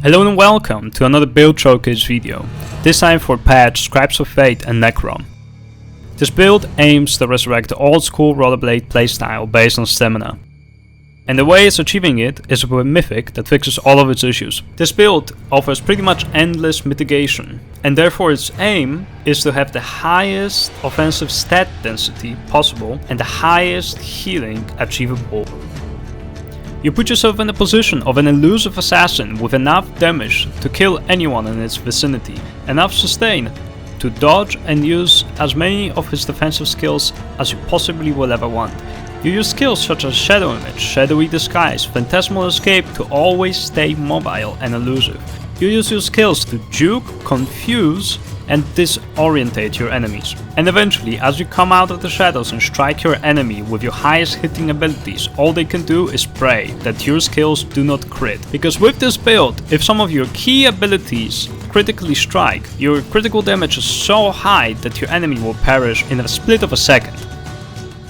Hello and welcome to another build showcase video, this time for patch Scribes of Fate and Necrom. This build aims to resurrect the old school rollerblade playstyle based on stamina. And the way it's achieving it is with a mythic that fixes all of its issues. This build offers pretty much endless mitigation, and therefore its aim is to have the highest offensive stat density possible and the highest healing achievable. You put yourself in the position of an elusive assassin with enough damage to kill anyone in its vicinity, enough sustain to dodge and use as many of his defensive skills as you possibly will ever want. You use skills such as Shadow Image, Shadowy Disguise, Phantasmal Escape to always stay mobile and elusive. You use your skills to juke, confuse and disorientate your enemies. And eventually, as you come out of the shadows and strike your enemy with your highest hitting abilities, all they can do is pray that your skills do not crit. Because with this build, if some of your key abilities critically strike, your critical damage is so high that your enemy will perish in a split of a second.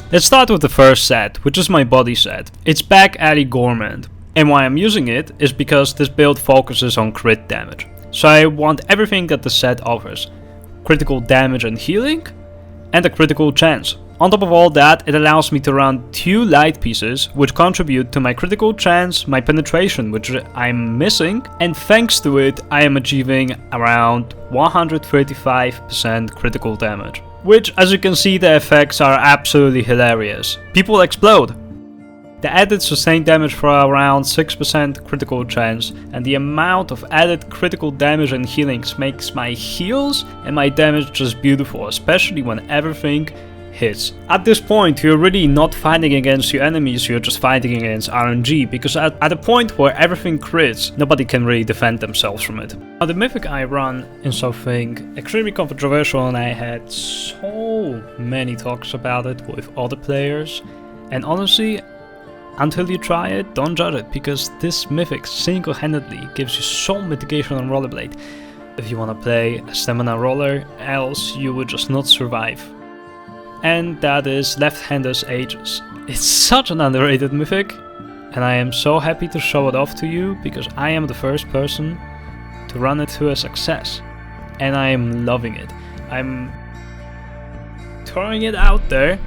Let's start with the first set, which is my body set. It's Back Alley Gourmand. And why I'm using it is because this build focuses on crit damage. So I want everything that the set offers. Critical damage and healing, and a critical chance. On top of all that, it allows me to run 2 light pieces, which contribute to my critical chance, my penetration, which I'm missing, and thanks to it, I am achieving around 135% critical damage. Which, as you can see, the effects are absolutely hilarious. People explode. The added sustained damage for around 6% critical chance, and the amount of added critical damage and healings makes my heals and my damage just beautiful, especially when everything hits. At this point, you're really not fighting against your enemies, you're just fighting against RNG, because at the point where everything crits, nobody can really defend themselves from it. Now, the mythic I run is something extremely controversial, and I had so many talks about it with other players, and honestly, until you try it, don't judge it, because this mythic single-handedly gives you so mitigation on rollerblade. If you want to play a stamina roller, else you would just not survive. And that is Left-Hander's Aegis. It's such an underrated mythic, and I am so happy to show it off to you, because I am the first person to run it to a success. And I am loving it. I'm throwing it out there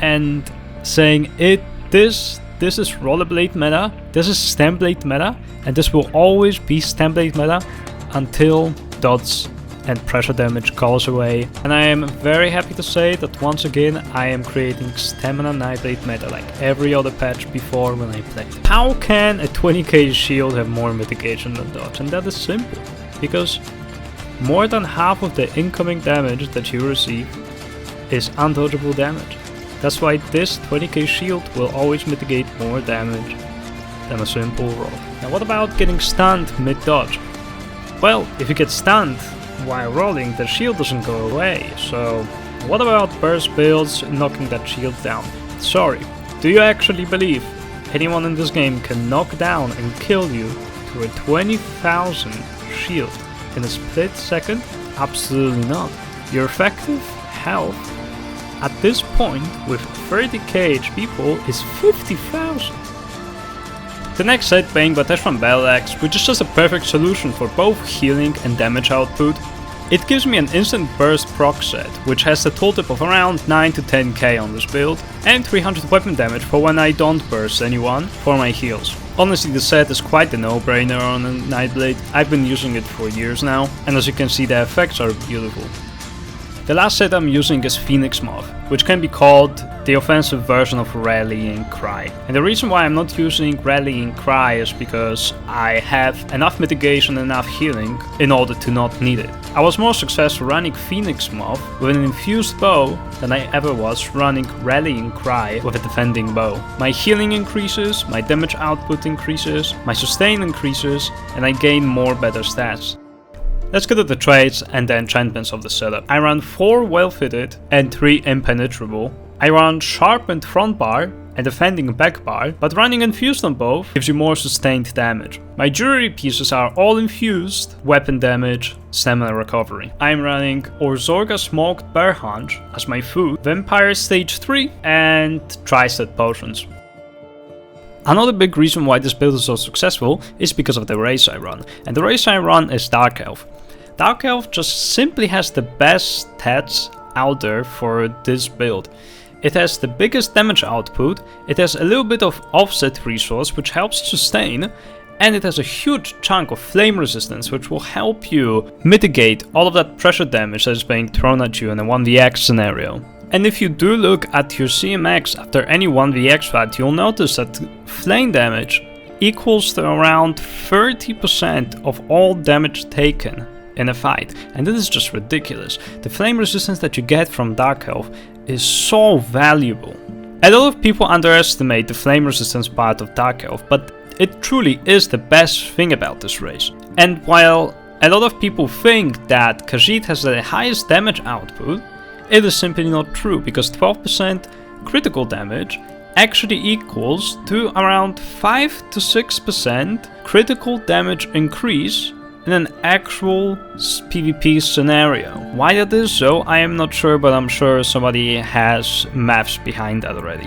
and saying this is rollerblade meta, this is Stamblade meta, and this will always be Stamblade meta until dots and pressure damage goes away. And I am very happy to say that once again I am creating stamina Nightblade meta like every other patch before when I played. How can a 20k shield have more mitigation than dodge? And that is simple, because more than half of the incoming damage that you receive is undodgeable damage. That's why this 20k shield will always mitigate more damage than a simple roll. Now what about getting stunned mid-dodge? Well, if you get stunned while rolling, the shield doesn't go away, so what about burst builds knocking that shield down? Sorry, do you actually believe anyone in this game can knock down and kill you to a 20,000 shield in a split second? Absolutely not. Your effective health at this point, with 30k HP pool, is 50,000. The next set being Vateshran Battle Axe, which is just a perfect solution for both healing and damage output. It gives me an instant burst proc set, which has a tooltip of around 9 to 10k on this build, and 300 weapon damage for when I don't burst anyone for my heals. Honestly, the set is quite a no-brainer on a Nightblade. I've been using it for years now, and as you can see, the effects are beautiful. The last set I'm using is Phoenix Moth, which can be called the offensive version of Rallying Cry. And the reason why I'm not using Rallying Cry is because I have enough mitigation and enough healing in order to not need it. I was more successful running Phoenix Moth with an infused bow than I ever was running Rallying Cry with a defending bow. My healing increases, my damage output increases, my sustain increases, and I gain more better stats. Let's get to the traits and the enchantments of the setup. I run 4 well-fitted and 3 impenetrable. I run Sharpened Frontbar and Defending Backbar, but running Infused on both gives you more sustained damage. My Jewerly pieces are all infused, weapon damage, stamina recovery. I'm running Orzorgas Smoked Bear Haunch as my food, Vampire Stage 3 and Tri-Stat Potions. Another big reason why this build is so successful is because of the race I run, and the race I run is Dark Elf. Dark Elf just simply has the best stats out there for this build. It has the biggest damage output, it has a little bit of offset resource which helps sustain, and it has a huge chunk of flame resistance which will help you mitigate all of that pressure damage that is being thrown at you in a 1vx scenario. And if you do look at your CMX after any 1vx fight, you'll notice that flame damage equals to around 30% of all damage taken in a fight, and this is just ridiculous. The flame resistance that you get from Dark Elf is so valuable. A lot of people underestimate the flame resistance part of Dark Elf, but it truly is the best thing about this race. And while a lot of people think that Khajiit has the highest damage output, it is simply not true, because 12% critical damage actually equals to around 5 to 6% critical damage increase in an actual PvP scenario. Why that is so, I am not sure, but I'm sure somebody has maths behind that already.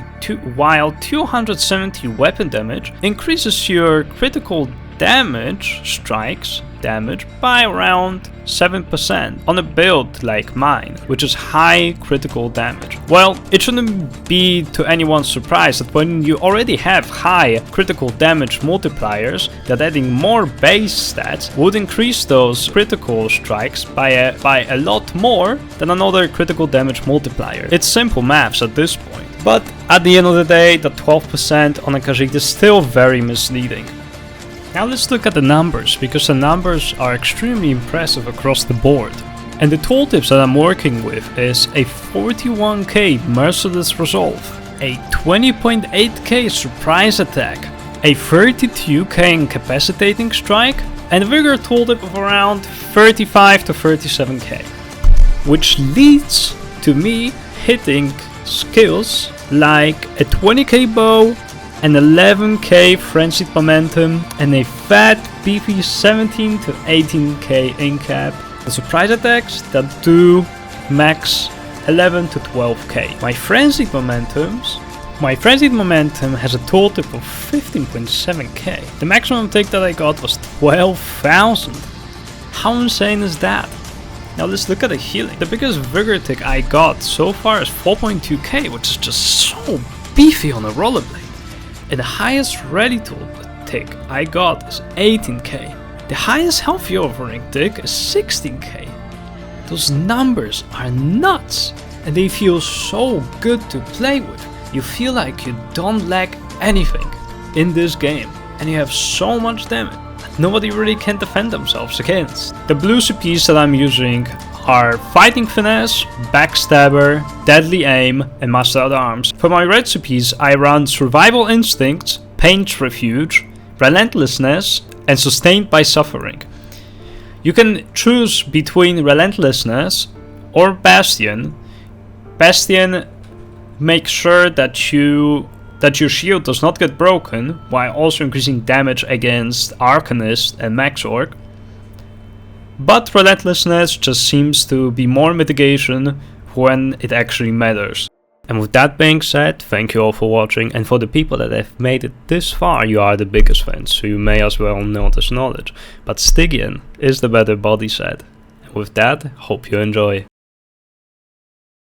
While 270 weapon damage increases your critical damage strikes damage by around 7% on a build like mine, which is high critical damage. Well, it shouldn't be to anyone's surprise that when you already have high critical damage multipliers, that adding more base stats would increase those critical strikes by a lot more than another critical damage multiplier. It's simple maths at this point. But at the end of the day, the 12% on a Khajiit is still very misleading. Now let's look at the numbers, because the numbers are extremely impressive across the board. And the tooltips that I'm working with is a 41k Merciless Resolve, a 20.8k Surprise Attack, a 32k Incapacitating Strike, and a Vigor tooltip of around 35 to 37k. Which leads to me hitting skills like a 20k bow, an 11k Frenzied Momentum, and a fat beefy 17 to 18k Incap. The surprise attacks that do max 11 to 12k. My Frenzied Momentum has a tooltip of 15.7k. The maximum tick that I got was 12,000. How insane is that? Now let's look at the healing. The biggest Vigor tick I got so far is 4.2k, which is just so beefy on a rollerblade. And the highest ready tool tick I got is 18k. The highest healthy offering tick is 16k. Those numbers are nuts, and they feel so good to play with. You feel like you don't lack anything in this game, and you have so much damage that nobody really can defend themselves against. The blue CPs that I'm using are Fighting Finesse, Backstabber, Deadly Aim, and Master at Arms. For my red CPs, I run Survival Instincts, Pain's Refuge, Relentlessness, and Sustained by Suffering. You can choose between Relentlessness or Bastion. Bastion makes sure that your shield does not get broken, while also increasing damage against Arcanist and Max Orc. But Relentlessness just seems to be more mitigation when it actually matters. And with that being said, thank you all for watching, and for the people that have made it this far, you are the biggest fans, so you may as well know this knowledge. But Stygian is the better body set. And with that, hope you enjoy.